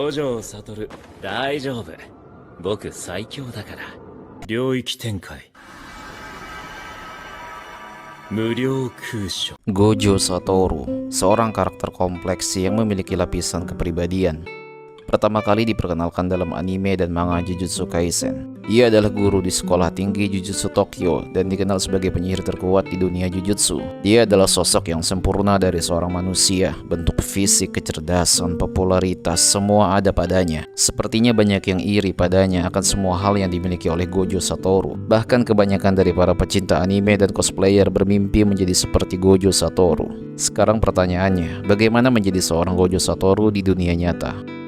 五条悟、大丈夫。僕最強だから。領域展開。無料空所. Gojo Satoru, seorang karakter kompleks yang memiliki lapisan kepribadian. Pertama kali diperkenalkan dalam anime dan manga Jujutsu Kaisen. Ia adalah guru di sekolah tinggi Jujutsu Tokyo dan dikenal sebagai penyihir terkuat di dunia Jujutsu. Dia adalah sosok yang sempurna dari seorang manusia. Bentuk fisik, kecerdasan, popularitas, semua ada padanya. Sepertinya banyak yang iri padanya akan semua hal yang dimiliki oleh Gojo Satoru. Bahkan kebanyakan dari para pecinta anime dan cosplayer bermimpi menjadi seperti Gojo Satoru. Sekarang pertanyaannya, bagaimana menjadi seorang Gojo Satoru di dunia nyata?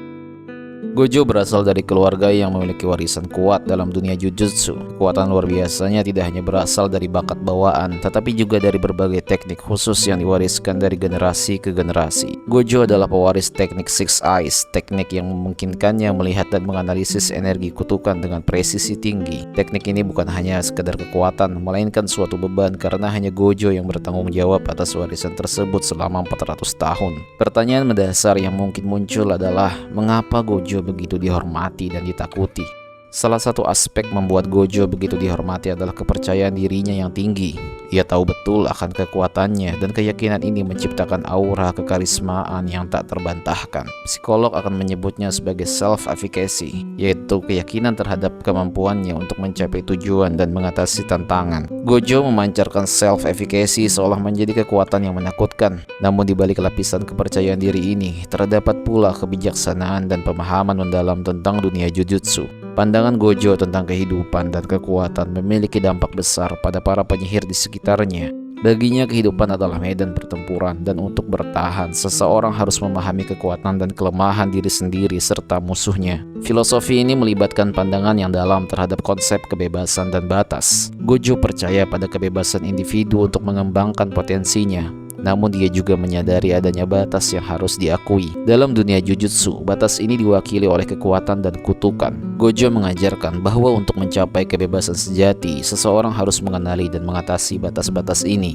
Gojo berasal dari keluarga yang memiliki warisan kuat dalam dunia Jujutsu. Kekuatan luar biasanya tidak hanya berasal dari bakat bawaan, tetapi juga dari berbagai teknik khusus yang diwariskan dari generasi ke generasi. Gojo adalah pewaris teknik Six Eyes, teknik yang memungkinkannya melihat dan menganalisis energi kutukan dengan presisi tinggi. Teknik ini bukan hanya sekedar kekuatan, melainkan suatu beban karena hanya Gojo yang bertanggung jawab atas warisan tersebut selama 400 tahun. Pertanyaan mendasar yang mungkin muncul adalah, mengapa Gojo begitu dihormati dan ditakuti? Salah satu aspek membuat Gojo begitu dihormati adalah kepercayaan dirinya yang tinggi. Ia tahu betul akan kekuatannya dan keyakinan ini menciptakan aura kekarismaan yang tak terbantahkan. Psikolog akan menyebutnya sebagai self-efficacy, yaitu keyakinan terhadap kemampuannya untuk mencapai tujuan dan mengatasi tantangan. Gojo memancarkan self-efficacy seolah menjadi kekuatan yang menakutkan. Namun di balik lapisan kepercayaan diri ini, terdapat pula kebijaksanaan dan pemahaman mendalam tentang dunia Jujutsu. Pandangan Gojo tentang kehidupan dan kekuatan memiliki dampak besar pada para penyihir di sekitarnya. Baginya kehidupan adalah medan pertempuran dan untuk bertahan, seseorang harus memahami kekuatan dan kelemahan diri sendiri serta musuhnya. Filosofi ini melibatkan pandangan yang dalam terhadap konsep kebebasan dan batas. Gojo percaya pada kebebasan individu untuk mengembangkan potensinya. Namun dia juga menyadari adanya batas yang harus diakui. Dalam dunia Jujutsu, batas ini diwakili oleh kekuatan dan kutukan. Gojo mengajarkan bahwa untuk mencapai kebebasan sejati, seseorang harus mengenali dan mengatasi batas-batas ini.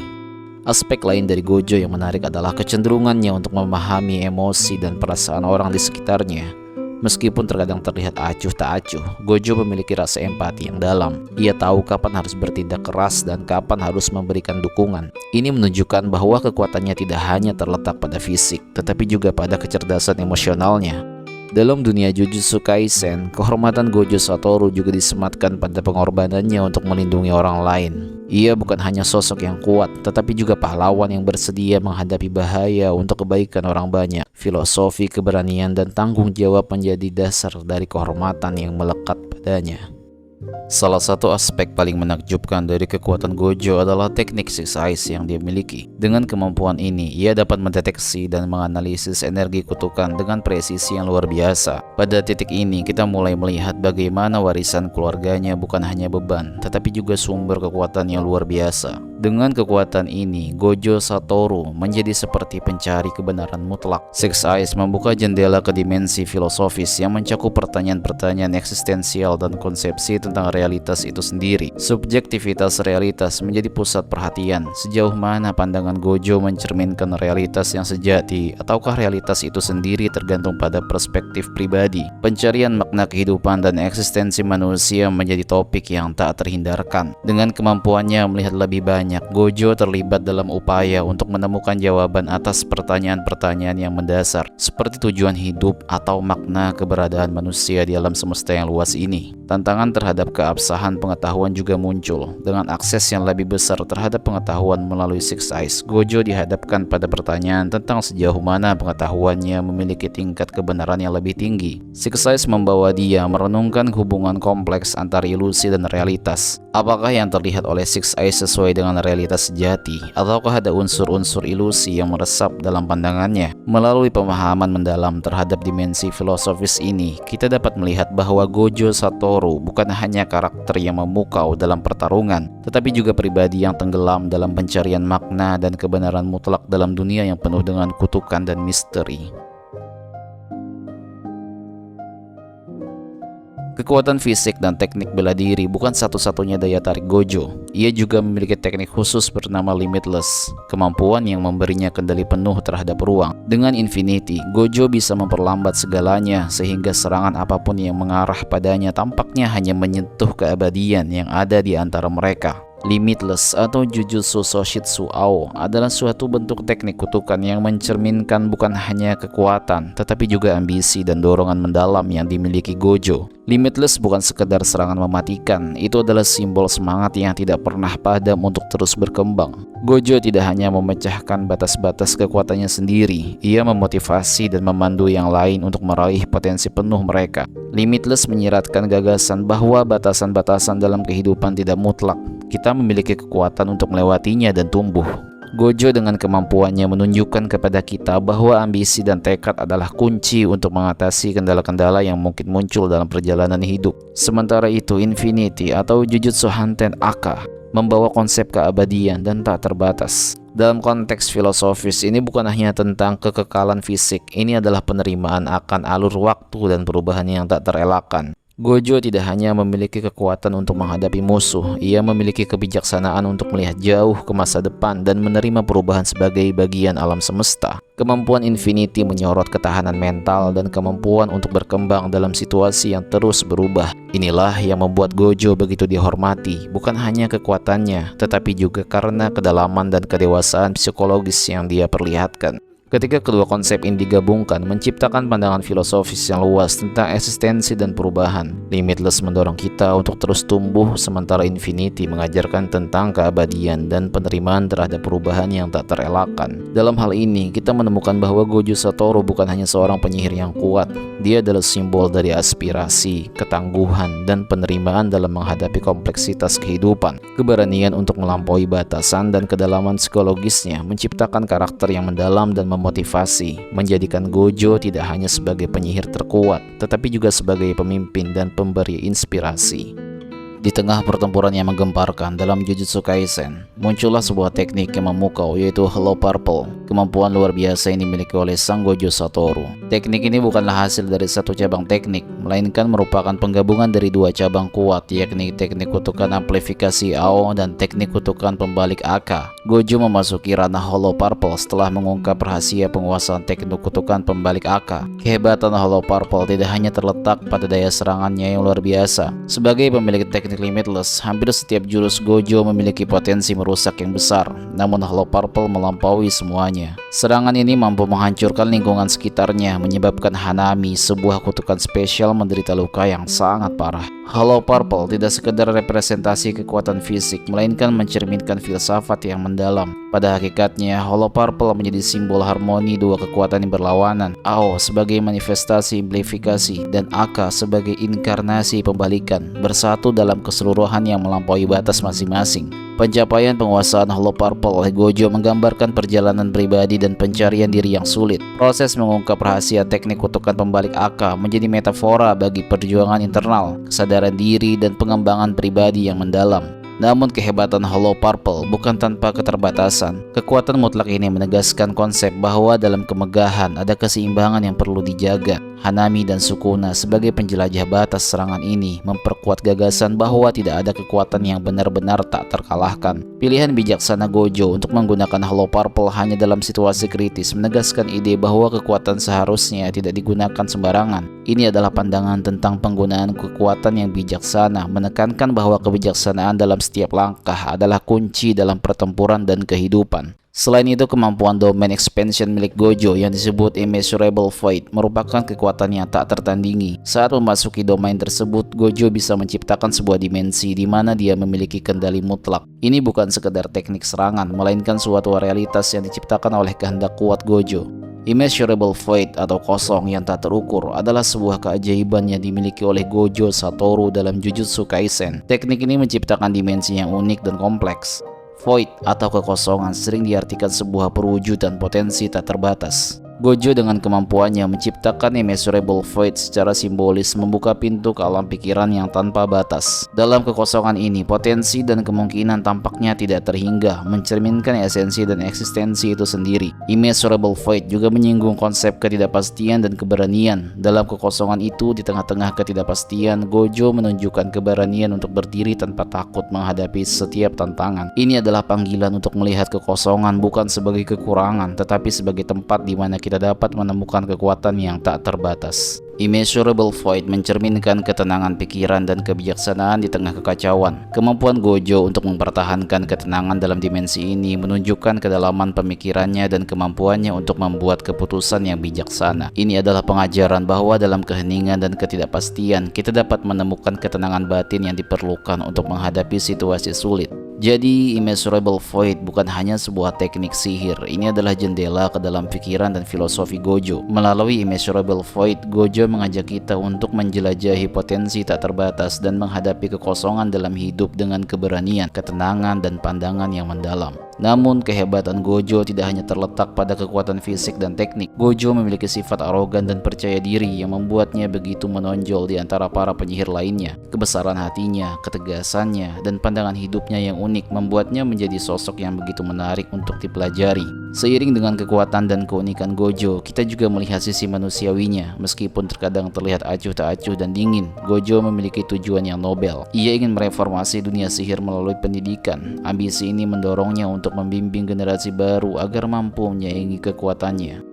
Aspek lain dari Gojo yang menarik adalah kecenderungannya untuk memahami emosi dan perasaan orang di sekitarnya. Meskipun terkadang terlihat acuh tak acuh, Gojo memiliki rasa empati yang dalam. Ia tahu kapan harus bertindak keras dan kapan harus memberikan dukungan. Ini menunjukkan bahwa kekuatannya tidak hanya terletak pada fisik, tetapi juga pada kecerdasan emosionalnya. Dalam dunia Jujutsu Kaisen, kehormatan Gojo Satoru juga disematkan pada pengorbanannya untuk melindungi orang lain. Ia bukan hanya sosok yang kuat, tetapi juga pahlawan yang bersedia menghadapi bahaya untuk kebaikan orang banyak. Filosofi keberanian dan tanggung jawab menjadi dasar dari kehormatan yang melekat padanya. Salah satu aspek paling menakjubkan dari kekuatan Gojo adalah teknik Six Eyes yang dia miliki. Dengan kemampuan ini, ia dapat mendeteksi dan menganalisis energi kutukan dengan presisi yang luar biasa. Pada titik ini, kita mulai melihat bagaimana warisan keluarganya bukan hanya beban, tetapi juga sumber kekuatan yang luar biasa. Dengan kekuatan ini, Gojo Satoru menjadi seperti pencari kebenaran mutlak. Six Eyes membuka jendela ke dimensi filosofis yang mencakup pertanyaan-pertanyaan eksistensial dan konsepsi tentang realitas itu sendiri. Subjektivitas realitas menjadi pusat perhatian. Sejauh mana pandangan Gojo mencerminkan realitas yang sejati, ataukah realitas itu sendiri tergantung pada perspektif pribadi? Pencarian makna kehidupan dan eksistensi manusia menjadi topik yang tak terhindarkan. Dengan kemampuannya melihat lebih banyak, Gojo terlibat dalam upaya untuk menemukan jawaban atas pertanyaan-pertanyaan yang mendasar, seperti tujuan hidup atau makna keberadaan manusia di alam semesta yang luas ini. Tantangan terhadap keabsahan pengetahuan juga muncul. Dengan akses yang lebih besar terhadap pengetahuan melalui Six Eyes, Gojo dihadapkan pada pertanyaan tentang sejauh mana pengetahuannya memiliki tingkat kebenaran yang lebih tinggi. Six Eyes membawa dia merenungkan hubungan kompleks antara ilusi dan realitas. Apakah yang terlihat oleh Six Eyes sesuai dengan realitas sejati, ataukah ada unsur-unsur ilusi yang meresap dalam pandangannya? Melalui pemahaman mendalam terhadap dimensi filosofis ini, kita dapat melihat bahwa Gojo Satoru bukan hanya karakter yang memukau dalam pertarungan, tetapi juga pribadi yang tenggelam dalam pencarian makna dan kebenaran mutlak dalam dunia yang penuh dengan kutukan dan misteri. Kekuatan fisik dan teknik bela diri bukan satu-satunya daya tarik Gojo. Ia juga memiliki teknik khusus bernama Limitless, kemampuan yang memberinya kendali penuh terhadap ruang. Dengan Infinity, Gojo bisa memperlambat segalanya sehingga serangan apapun yang mengarah padanya tampaknya hanya menyentuh keabadian yang ada di antara mereka. Limitless atau Jujutsu Soshitsu Ao adalah suatu bentuk teknik kutukan yang mencerminkan bukan hanya kekuatan, tetapi juga ambisi dan dorongan mendalam yang dimiliki Gojo. Limitless bukan sekedar serangan mematikan, itu adalah simbol semangat yang tidak pernah padam untuk terus berkembang. Gojo tidak hanya memecahkan batas-batas kekuatannya sendiri, ia memotivasi dan memandu yang lain untuk meraih potensi penuh mereka. Limitless menyiratkan gagasan bahwa batasan-batasan dalam kehidupan tidak mutlak. Kita memiliki kekuatan untuk melewatinya dan tumbuh. Gojo dengan kemampuannya menunjukkan kepada kita bahwa ambisi dan tekad adalah kunci untuk mengatasi kendala-kendala yang mungkin muncul dalam perjalanan hidup. Sementara itu, Infinity atau Jujutsu Hanten Aka membawa konsep keabadian dan tak terbatas. Dalam konteks filosofis ini bukan hanya tentang kekekalan fisik, ini adalah penerimaan akan alur waktu dan perubahan yang tak terelakkan. Gojo tidak hanya memiliki kekuatan untuk menghadapi musuh, ia memiliki kebijaksanaan untuk melihat jauh ke masa depan dan menerima perubahan sebagai bagian alam semesta. Kemampuan Infinity menyorot ketahanan mental dan kemampuan untuk berkembang dalam situasi yang terus berubah. Inilah yang membuat Gojo begitu dihormati, bukan hanya kekuatannya, tetapi juga karena kedalaman dan kedewasaan psikologis yang dia perlihatkan. Ketika kedua konsep ini digabungkan, menciptakan pandangan filosofis yang luas tentang eksistensi dan perubahan. Limitless mendorong kita untuk terus tumbuh, sementara Infinity mengajarkan tentang keabadian dan penerimaan terhadap perubahan yang tak terelakkan. Dalam hal ini, kita menemukan bahwa Gojo Satoru bukan hanya seorang penyihir yang kuat. Dia adalah simbol dari aspirasi, ketangguhan, dan penerimaan dalam menghadapi kompleksitas kehidupan. Keberanian untuk melampaui batasan dan kedalaman psikologisnya menciptakan karakter yang mendalam dan memotivasi, menjadikan Gojo tidak hanya sebagai penyihir terkuat, tetapi juga sebagai pemimpin dan pemberi inspirasi. Di tengah pertempuran yang menggemparkan dalam Jujutsu Kaisen, muncullah sebuah teknik yang memukau, yaitu Hollow Purple. Kemampuan luar biasa yang dimiliki oleh sang Gojo Satoru. Teknik ini bukanlah hasil dari satu cabang teknik, melainkan merupakan penggabungan dari dua cabang kuat, yakni teknik kutukan amplifikasi Ao dan teknik kutukan pembalik Aka. Gojo memasuki ranah Hollow Purple setelah mengungkap rahasia penguasaan teknik kutukan pembalik Aka. Kehebatan Hollow Purple tidak hanya terletak pada daya serangannya yang luar biasa. Sebagai pemilik teknik Limitless, hampir setiap jurus Gojo memiliki potensi merusak yang besar, namun Hollow Purple melampaui semuanya. Serangan ini mampu menghancurkan lingkungan sekitarnya, menyebabkan Hanami, sebuah kutukan spesial, menderita luka yang sangat parah. Hollow Purple tidak sekedar representasi kekuatan fisik, melainkan mencerminkan filsafat yang mendalam. Pada hakikatnya, Hollow Purple menjadi simbol harmoni dua kekuatan yang berlawanan. Ao sebagai manifestasi amplifikasi dan Aka sebagai inkarnasi pembalikan, bersatu dalam keseluruhan yang melampaui batas masing-masing. Pencapaian penguasaan Hollow Purple oleh Gojo menggambarkan perjalanan pribadi dan pencarian diri yang sulit. Proses mengungkap rahasia teknik kutukan pembalik Aka menjadi metafora bagi perjuangan internal, kesadaran diri, dan pengembangan pribadi yang mendalam. Namun kehebatan Hollow Purple bukan tanpa keterbatasan. Kekuatan mutlak ini menegaskan konsep bahwa dalam kemegahan ada keseimbangan yang perlu dijaga. Hanami dan Sukuna sebagai penjelajah batas serangan ini memperkuat gagasan bahwa tidak ada kekuatan yang benar-benar tak terkalahkan. Pilihan bijaksana Gojo untuk menggunakan Hollow Purple hanya dalam situasi kritis menegaskan ide bahwa kekuatan seharusnya tidak digunakan sembarangan. Ini adalah pandangan tentang penggunaan kekuatan yang bijaksana, menekankan bahwa kebijaksanaan dalam setiap langkah adalah kunci dalam pertempuran dan kehidupan. Selain itu, kemampuan domain expansion milik Gojo yang disebut Immeasurable Void merupakan kekuatan yang tak tertandingi. Saat memasuki domain tersebut, Gojo bisa menciptakan sebuah dimensi di mana dia memiliki kendali mutlak. Ini bukan sekedar teknik serangan, melainkan suatu realitas yang diciptakan oleh kehendak kuat Gojo. Immeasurable Void atau kosong yang tak terukur adalah sebuah keajaiban yang dimiliki oleh Gojo Satoru dalam Jujutsu Kaisen. Teknik ini menciptakan dimensi yang unik dan kompleks. Void atau kekosongan sering diartikan sebuah perwujudan potensi tak terbatas. Gojo dengan kemampuannya menciptakan immeasurable void secara simbolis membuka pintu ke alam pikiran yang tanpa batas. Dalam kekosongan ini, potensi dan kemungkinan tampaknya tidak terhingga, mencerminkan esensi dan eksistensi itu sendiri. Immeasurable void juga menyinggung konsep ketidakpastian dan keberanian. Dalam kekosongan itu, di tengah-tengah ketidakpastian, Gojo menunjukkan keberanian untuk berdiri tanpa takut menghadapi setiap tantangan. Ini adalah panggilan untuk melihat kekosongan bukan sebagai kekurangan, tetapi sebagai tempat di mana kita dapat menemukan kekuatan yang tak terbatas. Immeasurable void mencerminkan ketenangan pikiran dan kebijaksanaan di tengah kekacauan. Kemampuan Gojo untuk mempertahankan ketenangan dalam dimensi ini menunjukkan kedalaman pemikirannya dan kemampuannya untuk membuat keputusan yang bijaksana. Ini adalah pengajaran bahwa dalam keheningan dan ketidakpastian, kita dapat menemukan ketenangan batin yang diperlukan untuk menghadapi situasi sulit. Jadi, immeasurable void bukan hanya sebuah teknik sihir. Ini adalah jendela ke dalam pikiran dan filosofi Gojo. Melalui immeasurable void, Gojo mengajak kita untuk menjelajahi potensi tak terbatas dan menghadapi kekosongan dalam hidup dengan keberanian, ketenangan, dan pandangan yang mendalam. Namun, kehebatan Gojo tidak hanya terletak pada kekuatan fisik dan teknik. Gojo memiliki sifat arogan dan percaya diri yang membuatnya begitu menonjol di antara para penyihir lainnya. Kebesaran hatinya, ketegasannya, dan pandangan hidupnya yang unik membuatnya menjadi sosok yang begitu menarik untuk dipelajari. Seiring dengan kekuatan dan keunikan Gojo, kita juga melihat sisi manusiawinya. Meskipun terkadang terlihat acuh tak acuh dan dingin, Gojo memiliki tujuan yang nobel. Ia ingin mereformasi dunia sihir melalui pendidikan. Ambisi ini mendorongnya untuk membimbing generasi baru agar mampu menyaingi kekuatannya.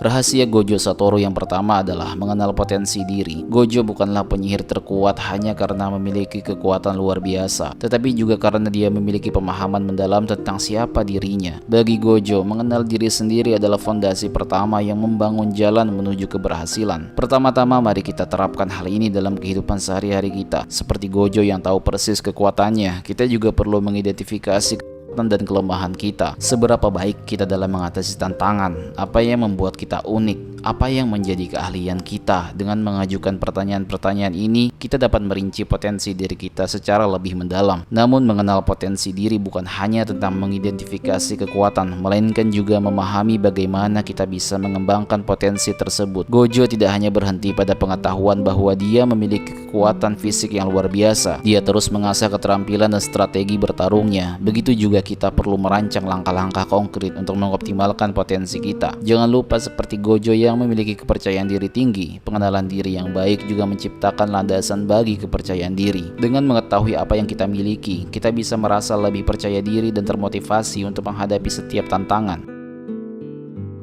Rahasia Gojo Satoru yang pertama adalah mengenal potensi diri. Gojo bukanlah penyihir terkuat hanya karena memiliki kekuatan luar biasa, tetapi juga karena dia memiliki pemahaman mendalam tentang siapa dirinya. Bagi Gojo, mengenal diri sendiri adalah fondasi pertama yang membangun jalan menuju keberhasilan. Pertama-tama, mari kita terapkan hal ini dalam kehidupan sehari-hari kita. Seperti Gojo yang tahu persis kekuatannya, kita juga perlu mengidentifikasi dan kelemahan kita. Seberapa baik kita dalam mengatasi tantangan, apa yang membuat kita unik, apa yang menjadi keahlian kita. Dengan mengajukan pertanyaan-pertanyaan ini, kita dapat merinci potensi diri kita secara lebih mendalam. Namun mengenal potensi diri bukan hanya tentang mengidentifikasi kekuatan, melainkan juga memahami bagaimana kita bisa mengembangkan potensi tersebut. Gojo tidak hanya berhenti pada pengetahuan bahwa dia memiliki kekuatan fisik yang luar biasa. Dia terus mengasah keterampilan dan strategi bertarungnya. Begitu juga kita perlu merancang langkah-langkah konkret untuk mengoptimalkan potensi kita. Jangan lupa, seperti Gojo yang memiliki kepercayaan diri tinggi, pengenalan diri yang baik juga menciptakan landasan bagi kepercayaan diri. Dengan mengetahui apa yang kita miliki, kita bisa merasa lebih percaya diri dan termotivasi untuk menghadapi setiap tantangan.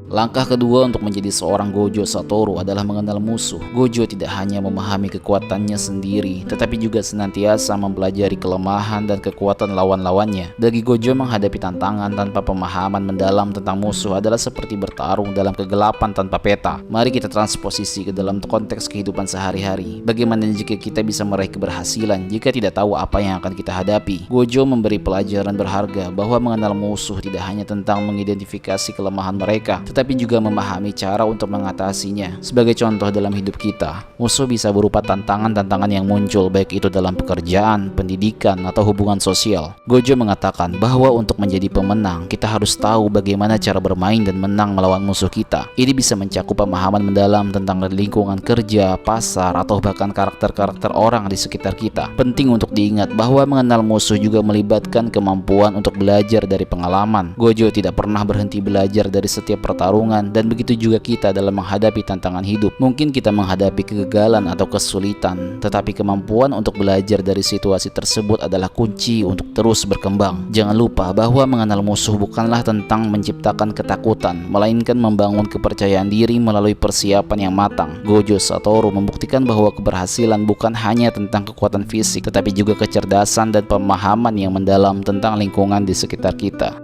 Langkah kedua untuk menjadi seorang Gojo Satoru adalah mengenal musuh. Gojo tidak hanya memahami kekuatannya sendiri, tetapi juga senantiasa mempelajari kelemahan dan kekuatan lawan-lawannya. Bagi Gojo, menghadapi tantangan tanpa pemahaman mendalam tentang musuh adalah seperti bertarung dalam kegelapan tanpa peta. Mari kita transposisi ke dalam konteks kehidupan sehari-hari. Bagaimana jika kita bisa meraih keberhasilan jika tidak tahu apa yang akan kita hadapi? Gojo memberi pelajaran berharga bahwa mengenal musuh tidak hanya tentang mengidentifikasi kelemahan mereka, tetapi juga memahami cara untuk mengatasinya. Sebagai contoh dalam hidup kita, musuh bisa berupa tantangan-tantangan yang muncul, baik itu dalam pekerjaan, pendidikan, atau hubungan sosial. Gojo mengatakan bahwa untuk menjadi pemenang, kita harus tahu bagaimana cara bermain dan menang melawan musuh kita. Ini bisa mencakup pemahaman mendalam tentang lingkungan kerja, pasar, atau bahkan karakter-karakter orang di sekitar kita. Penting untuk diingat bahwa mengenal musuh juga melibatkan kemampuan untuk belajar dari pengalaman. Gojo tidak pernah berhenti belajar dari setiap pertarungan, dan begitu juga kita dalam menghadapi tantangan hidup. Mungkin kita menghadapi kegagalan atau kesulitan, tetapi kemampuan untuk belajar dari situasi tersebut adalah kunci untuk terus berkembang. Jangan lupa bahwa mengenal musuh bukanlah tentang menciptakan ketakutan, melainkan membangun kepercayaan diri melalui persiapan yang matang. Gojo Satoru membuktikan bahwa keberhasilan bukan hanya tentang kekuatan fisik, tetapi juga kecerdasan dan pemahaman yang mendalam tentang lingkungan di sekitar kita.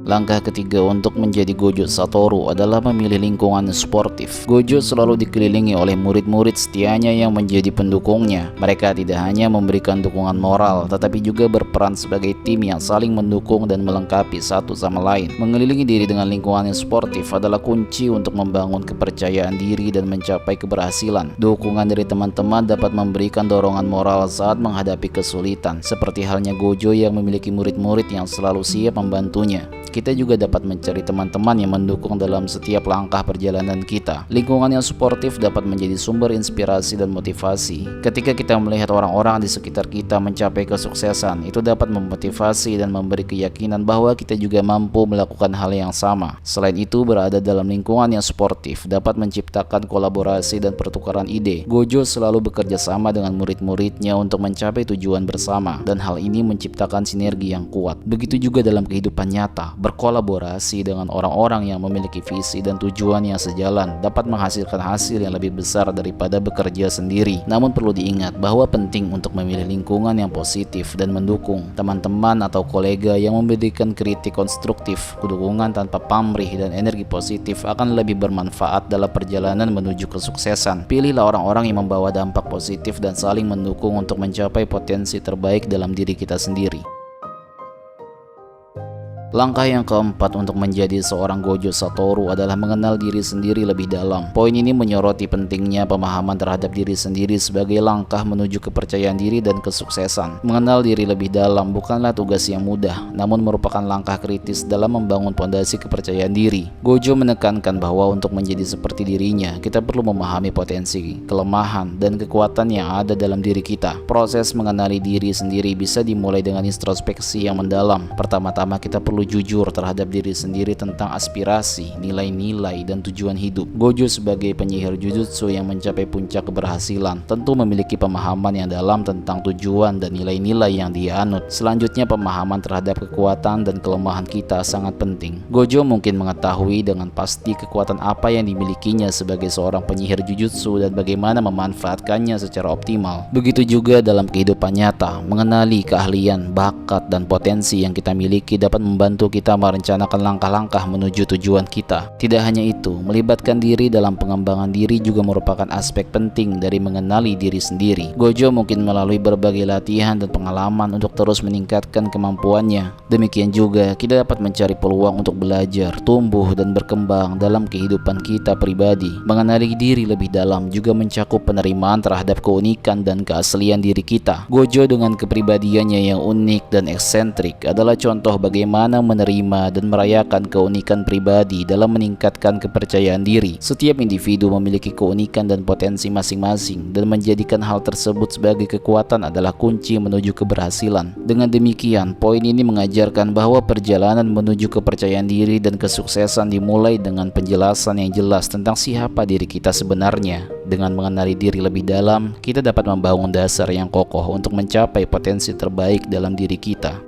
Langkah ketiga untuk menjadi Gojo Satoru adalah memilih lingkungan sportif. Gojo selalu dikelilingi oleh murid-murid setianya yang menjadi pendukungnya. Mereka tidak hanya memberikan dukungan moral, tetapi juga berperan sebagai tim yang saling mendukung dan melengkapi satu sama lain. Mengelilingi diri dengan lingkungan yang sportif adalah kunci untuk membangun kepercayaan diri dan mencapai keberhasilan. Dukungan dari teman-teman dapat memberikan dorongan moral saat menghadapi kesulitan, seperti halnya Gojo yang memiliki murid-murid yang selalu siap membantunya. Kita juga dapat mencari teman-teman yang mendukung dalam setiap langkah perjalanan kita. Lingkungan yang suportif dapat menjadi sumber inspirasi dan motivasi. Ketika kita melihat orang-orang di sekitar kita mencapai kesuksesan, itu dapat memotivasi dan memberi keyakinan bahwa kita juga mampu melakukan hal yang sama. Selain itu, berada dalam lingkungan yang suportif dapat menciptakan kolaborasi dan pertukaran ide. Gojo selalu bekerja sama dengan murid-muridnya untuk mencapai tujuan bersama, dan hal ini menciptakan sinergi yang kuat. Begitu juga dalam kehidupan nyata. Berkolaborasi dengan orang-orang yang memiliki visi dan tujuan yang sejalan dapat menghasilkan hasil yang lebih besar daripada bekerja sendiri. Namun perlu diingat bahwa penting untuk memilih lingkungan yang positif dan mendukung. Teman-teman atau kolega yang memberikan kritik konstruktif, dukungan tanpa pamrih, dan energi positif akan lebih bermanfaat dalam perjalanan menuju kesuksesan. Pilihlah orang-orang yang membawa dampak positif dan saling mendukung untuk mencapai potensi terbaik dalam diri kita sendiri. Langkah yang keempat untuk menjadi seorang Gojo Satoru adalah mengenal diri sendiri lebih dalam. Poin ini menyoroti pentingnya pemahaman terhadap diri sendiri sebagai langkah menuju kepercayaan diri dan kesuksesan. Mengenal diri lebih dalam bukanlah tugas yang mudah, namun merupakan langkah kritis dalam membangun fondasi kepercayaan diri. Gojo menekankan bahwa untuk menjadi seperti dirinya, kita perlu memahami potensi, kelemahan, dan kekuatan yang ada dalam diri kita. Proses mengenali diri sendiri bisa dimulai dengan introspeksi yang mendalam. Pertama-tama kita perlu jujur terhadap diri sendiri tentang aspirasi, nilai-nilai, dan tujuan hidup. Gojo sebagai penyihir jujutsu yang mencapai puncak keberhasilan tentu memiliki pemahaman yang dalam tentang tujuan dan nilai-nilai yang dia anut. Selanjutnya, pemahaman terhadap kekuatan dan kelemahan kita sangat penting. Gojo mungkin mengetahui dengan pasti kekuatan apa yang dimilikinya sebagai seorang penyihir jujutsu dan bagaimana memanfaatkannya secara optimal. Begitu juga dalam kehidupan nyata, mengenali keahlian, bakat, dan potensi yang kita miliki dapat membantu kita merencanakan langkah-langkah menuju tujuan kita. Tidak hanya itu, melibatkan diri dalam pengembangan diri juga merupakan aspek penting dari mengenali diri sendiri. Gojo mungkin melalui berbagai latihan dan pengalaman untuk terus meningkatkan kemampuannya. Demikian juga, kita dapat mencari peluang untuk belajar, tumbuh, dan berkembang dalam kehidupan kita pribadi. Mengenali diri lebih dalam juga mencakup penerimaan terhadap keunikan dan keaslian diri kita. Gojo dengan kepribadiannya yang unik dan eksentrik adalah contoh bagaimana menerima dan merayakan keunikan pribadi dalam meningkatkan kepercayaan diri. Setiap individu memiliki keunikan dan potensi masing-masing, dan menjadikan hal tersebut sebagai kekuatan adalah kunci menuju keberhasilan. Dengan demikian, poin ini mengajarkan bahwa perjalanan menuju kepercayaan diri dan kesuksesan dimulai dengan penjelasan yang jelas tentang siapa diri kita sebenarnya. Dengan mengenali diri lebih dalam, kita dapat membangun dasar yang kokoh untuk mencapai potensi terbaik dalam diri kita.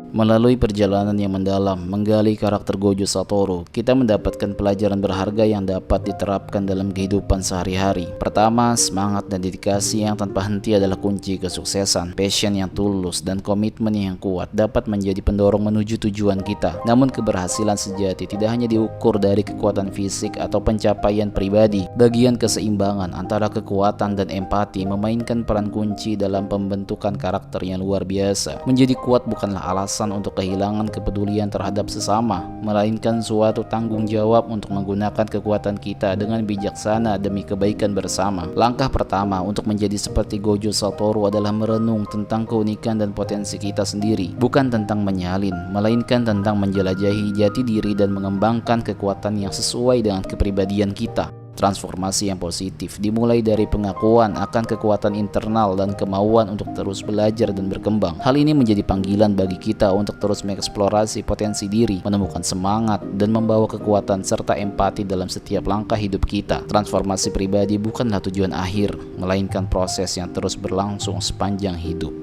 Melalui perjalanan yang mendalam, menggali karakter Gojo Satoru, kita mendapatkan pelajaran berharga yang dapat diterapkan dalam kehidupan sehari-hari. Pertama, semangat dan dedikasi yang tanpa henti adalah kunci kesuksesan. Passion yang tulus dan komitmen yang kuat dapat menjadi pendorong menuju tujuan kita. Namun keberhasilan sejati tidak hanya diukur dari kekuatan fisik atau pencapaian pribadi. Bagian keseimbangan antara kekuatan dan empati memainkan peran kunci dalam pembentukan karakter yang luar biasa. Menjadi kuat bukanlah alasan untuk kehilangan kepedulian terhadap sesama, melainkan suatu tanggung jawab untuk menggunakan kekuatan kita dengan bijaksana demi kebaikan bersama. Langkah pertama untuk menjadi seperti Gojo Satoru adalah merenung tentang keunikan dan potensi kita sendiri, bukan tentang menyalin, melainkan tentang menjelajahi jati diri dan mengembangkan kekuatan yang sesuai dengan kepribadian kita. Transformasi yang positif dimulai dari pengakuan akan kekuatan internal dan kemauan untuk terus belajar dan berkembang. Hal ini menjadi panggilan bagi kita untuk terus mengeksplorasi potensi diri, menemukan semangat, dan membawa kekuatan serta empati dalam setiap langkah hidup kita. Transformasi pribadi bukanlah tujuan akhir, melainkan proses yang terus berlangsung sepanjang hidup.